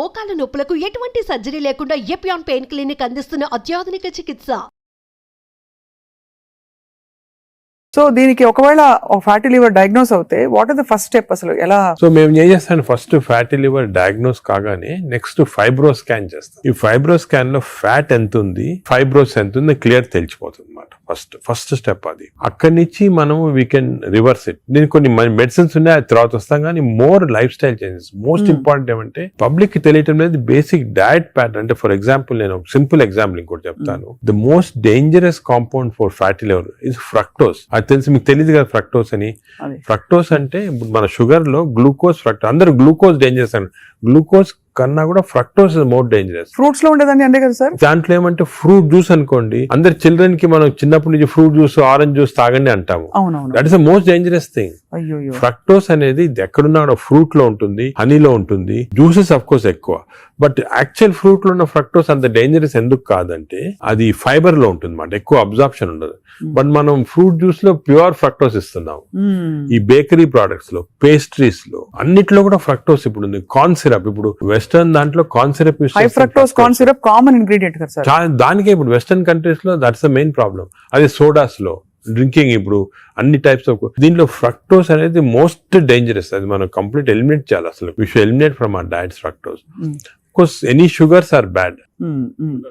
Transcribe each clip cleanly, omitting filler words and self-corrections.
మోకాల నొప్పులకు ఎటువంటి సర్జరీ లేకుండా ఎపియాన్ పెయిన్ క్లినిక్ అందిస్తున్న అత్యాధునిక చికిత్స. సో దీనికి ఒకవేళ ఫ్యాటీ లివర్ డయాగ్నోస్ అవుతే what are the first step అసలు ఎలా? సో మేము ఏం చేస్తాను, ఫస్ట్ ఫ్యాటీ లివర్ డయాగ్నోస్ కాగానే నెక్స్ట్ ఫైబ్రో స్కాన్ చేస్తాం. ఈ ఫైబ్రో స్కాన్ లో ఫ్యాట్ ఎంత ఉంది, ఫైబ్రోస్ ఎంత ఉంది క్లియర్ తెలిసిపోతుంది అన్నమాట. ఫస్ట్ స్టెప్ అది. అక్కడి నుంచి మనము వీ కెన్ రివర్స్ ఇట్. దీనికి కొన్ని మెడిసిన్స్ ఉన్నాయి, అది తర్వాత వస్తాం. కానీ more life style changes most important ఏమంటే పబ్లిక్ కి తెలియటం లేదు బేసిక్ డయట్ ప్యాటర్న్. అంటే ఫర్ ఎగ్జాంపుల్ నేను సింపుల్ ఎగ్జాంపుల్ ఇంకోటి చెప్తాను. The most dangerous compound for fatty liver is fructose. అది తెలిసి మీకు తెలియదు కదా ఫ్రక్టోస్ అని. ఫ్రక్టోస్ అంటే మన షుగర్ లో గ్లూకోజ్, ఫ్రక్టోస్. అందరూ గ్లూకోజ్ డేంజరస్ అని, గ్లూకోజ్ కన్నా కూడా fructose is more dangerous. Fruits లో ఉండేదాన్ని అంతే కదా సార్. దాంట్లో ఏమంటే ఫ్రూట్ జ్యూస్ అనుకోండి, అందరు చిల్డ్రన్ కి మనం చిన్నప్పటి నుంచి ఫ్రూట్ జ్యూస్, ఆరెంజ్ జ్యూస్ తాగండి అంటాము. That is the most dangerous thing. Fructose అనేది ఎక్కడున్నా కూడా ఫ్రూట్ లో ఉంటుంది, హనీలో ఉంటుంది, జ్యూసెస్ అఫ్ కోర్స్ ఎక్కువ. బట్ యాక్చువల్ ఫ్రూట్ లో ఉన్న ఫ్రక్టోస్ అంత డేంజరస్ ఎందుకు కాదంటే అది ఫైబర్ లో ఉంటుంది అన్నమాట, ఎక్కువ అబ్జార్ప్షన్ ఉండదు. బట్ మనం ఫ్రూట్ జ్యూస్ లో ప్యూర్ ఫ్రక్టోస్ ఇస్తున్నాం. ఈ బేకరీ ప్రొడక్ట్స్ లో, పేస్ట్రీస్ లో, అన్నిట్లో కూడా ఫ్రక్టోస్ ఇప్పుడు ఉంది. కార్న్ సిరప్, ఇప్పుడు వెస్టర్న్ దాంట్లో కార్న్ సిరప్ యూస్ చేస్తారు. Fructose corn syrup common ingredient కదా సార్. దానికే ఇప్పుడు వెస్టర్న్ కంట్రీస్ లో దట్స్ ద మెయిన్ ప్రాబ్లం. అదే సోడాస్ లో, డ్రింకింగ్, ఇప్పుడు అన్ని టైప్స్ ఆఫ్ దీంట్లో ఫ్రక్టోస్ అనేది మోస్ట్ డేంజరస్. అది మనం కంప్లీట్ ఎలిమినేట్ చేయాలి. అసలు we should eliminate from our diets fructose. Course any sugars are bad.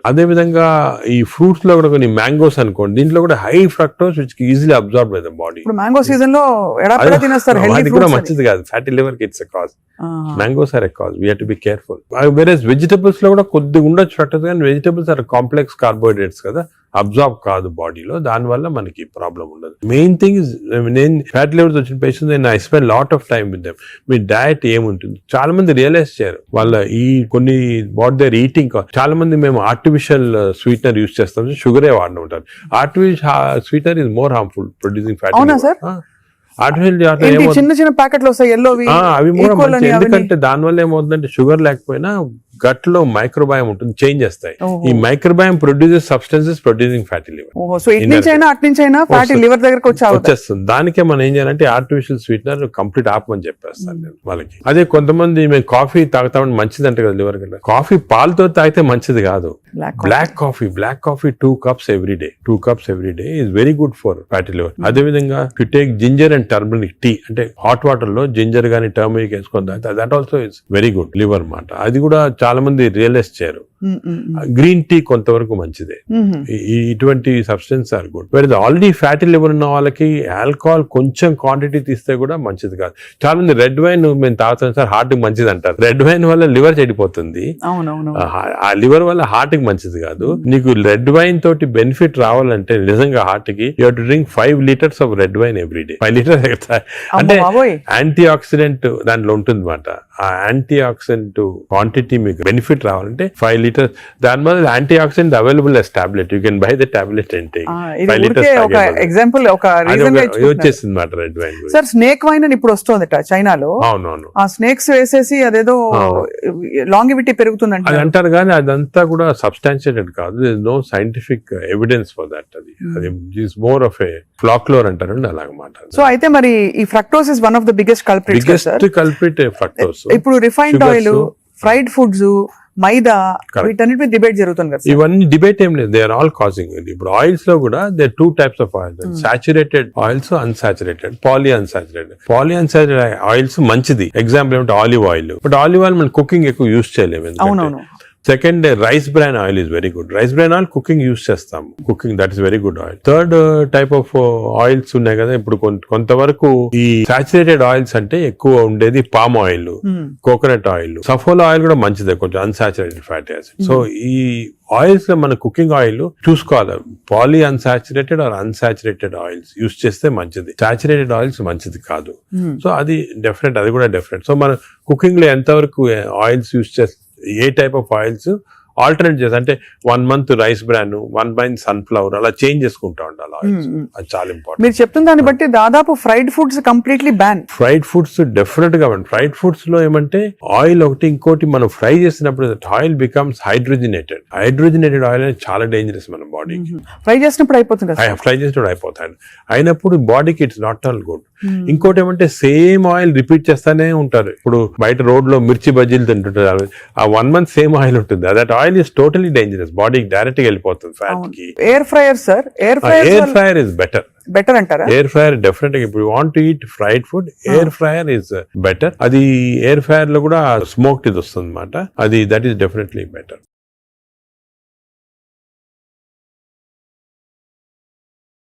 అదే విధంగా ఈ ఫ్రూట్స్ లో కూడా కొన్ని మ్యాంగోస్ అనుకోండి, దీంట్లో కూడా high fructose which easily absorb by the body. Mango season లో అది కూడా మంచిది కాదు, ఫ్యాటీ లివర్ కి it's a cause. Mangoes are a cause, we have to be careful. వేరేస్ వెజిటబుల్స్ లో కూడా కొద్దిగా ఉండొచ్చు ఫ్రక్టోస్, కానీ వెజిటబుల్స్ ఆర్ కాంప్లెక్స్ కార్బోహైడ్రేట్స్ కదా, అబ్జార్బ్ కాదు బాడీలో, దాని వల్ల మనకి ప్రాబ్లం ఉండదు. మెయిన్ థింగ్ ఇస్, నేను ఫ్యాటీ లివర్స్ వచ్చిన పేషెంట్స్ నేను I spend lot of time with them. Me diet ఏముంటుంది, చాలా మంది రియలైజ్ చేయరు వాళ్ళ ఈ కొన్ని వాట్ దేర్ ఈటింగ్. చాలా మంది మేము ఆర్టిఫిషియల్ స్వీట్నర్ యూజ్ చేస్తాం, షుగరే వాడిన ఉంటారు. Artificial sweetener is more harmful producing fatty liver. చిన్న చిన్న ప్యాకెట్లు వస్తాయి ఎల్లోవి, అవి ఎందుకంటే దాని వల్ల ఏమవుతుందంటే షుగర్ లేకపోయినా గట్ లో మైక్రోబయామ్ ఉంటుంది, చేంజ్ చేస్తాయి. ఈ microbiome produces substances producing fatty liver. So ఇట్నుంచైనా అట్నుంచైనా ఫ్యాటీ లివర్ దగ్గరకు వచ్చేస్తుంది. దానికే మనం ఏం చేయాలంటే ఆర్టిఫిషియల్ స్వీట్నర్ కంప్లీట్ ఆపమని చెప్పేస్తాను నేను వాళ్ళకి. అదే కొంతమంది మేము కాఫీ తాగుతామని మంచిది అంటే కదా లివర్ కంటే, కాఫీ పాలతో తాగితే మంచిది కాదు. Black coffee 2 cups every day. 2 cups every day is very good for fatty liver. అదే విధంగా you take ginger and turmeric tea, అంటే హాట్ వాటర్ లో జింజర్ గానీ టర్మరిక్ వేసుకొని తాగితే that also is very good liver మాట. అది కూడా చాలా మంది రియలైజ్ చేయరు. గ్రీన్ టీ కొంతవరకు మంచిదే. ఇటువంటి సబ్స్టెన్స్ ఆర్ గుడ్. వేరే ఆల్రెడీ ఫ్యాటీ లివర్ ఉన్న వాళ్ళకి ఆల్కహాల్ కొంచెం క్వాంటిటీ తీస్తే కూడా మంచిది కాదు. చాలా మంది రెడ్ వైన్ మేము తాగుతాం సార్, హార్ట్ కి మంచిది అంటారు. రెడ్ వైన్ వల్ల లివర్ చెడిపోతుంది, ఆ లివర్ వల్ల హార్ట్ కి మంచిది కాదు. నీకు రెడ్ వైన్ తోటి బెనిఫిట్ రావాలంటే నిజంగా హార్ట్ కి you have to drink 5 liters of red wine every day. 5 liters అంటే యాంటీ ఆక్సిడెంట్ దాంట్లో ఉంటుంది అన్నమాట. ఆ యాంటీ ఆక్సిడెంట్ క్వాంటిటీ మీకు బెనిఫిట్ రావాలంటే 5 liters. దానివల్ల anti oxidant available as tablet. You can buy the tablet and take. 5 liters example ఒక reason వచ్చేసింది మాట red wine. Sir snake wine అని ఇప్పుడు వస్తుంది చైనాలో. అవునవును, ఆ స్నేక్స్ వేసేసి అదేదో లాంగివిటీ పెరుగుతుందంట అది అంటారు, కానీ అదంతా కూడా సబ్స్టాన్షియేటెడ్ కాదు. No scientific evidence for that. అది is more of a folklore అంటారు అలాగమాట. సో అయితే మరి ఈ fructose is one of the biggest culprit fructose. ఇప్పుడు refined oil, fried foods, maida, వీటన్నిటి డిబేట్ జరుగుతుంది కదా. ఇవన్నీ డిబేట్ ఏం లేదు, దే ఆర్ ఆల్ కాజింగ్. ఇప్పుడు ఆయిల్స్ లో కూడా they 2 types of oils, saturated oils, unsaturated, poly unsaturated oils మంచిది. ఎగ్జాంపుల్ ఏమంటే olive oil. But olive oil మనం కుకింగ్ ఎక్కువ యూజ్ చేయలేము. అవునవును. Second, rice bran oil is very good. Rice bran oil cooking use చేస్తాం, cooking that is very good oil. Third type of oils ఉన్నాయి కదా ఇప్పుడు కొంతవరకు. ఈ సాచురేటెడ్ ఆయిల్స్ అంటే ఎక్కువ ఉండేది palm oil, coconut oil, Saffola oil కూడా మంచిదే, కొంచెం అన్సాచురేటెడ్ ఫ్యాటీ యాసిడ్. సో ఈ ఆయిల్స్ లో మన కుకింగ్ ఆయిల్ చూసుకోవాలి, poly unsaturated or unsaturated oils use చేస్తే మంచిది. సాచురేటెడ్ ఆయిల్స్ మంచిది కాదు. సో అది డెఫినెట్, అది కూడా డెఫినెట్. సో మన కుకింగ్ లో ఎంతవరకు ఆయిల్స్ యూజ్ చేస్తే, ఏ టైప్ ఆఫ్ ఆయిల్స్ ఆల్టర్నేట్ చేసి అంటే 1 month rice bran 1 month sunflower అలా చేంజ్ చేసుకుంటా ఉండాలి ఆయిల్స్. అది చాలా ఇంపార్టెంట్. మీరు చెప్తున్న దాన్ని బట్టి దాదాపు fried foods completely ban. Fried foods definite గా ఫ్రైడ్ ఫుడ్స్ లో ఏమంటే ఆయిల్ ఒకటి, ఇంకోటి మనం ఫ్రై చేసినప్పుడు ఆయిల్ బికమ్స్ హైడ్రోజనేటెడ్ ఆయిల్ అనేది చాలా డేంజరస్ మన బాడీకి. ఫ్రై చేసినప్పుడు అయిపోతుంది కదా. ఫ్రై చేసినప్పుడు అయిపోతాయి, అయినప్పుడు బాడీకి ఇట్స్ నాట్ ఆల్ గుడ్. ఇంకోటి ఏమంటే సేమ్ ఆయిల్ రిపీట్ చేస్తానే ఉంటారు. ఇప్పుడు బయట రోడ్ లో మిర్చి బజ్జీలు తింటుంటారు, ఆ 1 month సేమ్ ఆయిల్ ఉంటుంది. That oil is totally dangerous, బాడీకి డైరెక్ట్ గా వెళ్ళిపోతుంది ఫ్యాట్ కి. Air fryer sir, air fryer is better అంటారా? ఎయిర్ ఫ్రైయర్ డెఫినెట్ గా ఇప్పుడు want to eat fried food, air fryer is better. అది ఎయిర్ ఫ్రైయర్ లో కూడా స్మోక్డ్ ఇది వస్తుంది అనమాట, అది దట్ ఈస్ డెఫినెట్లీ బెటర్.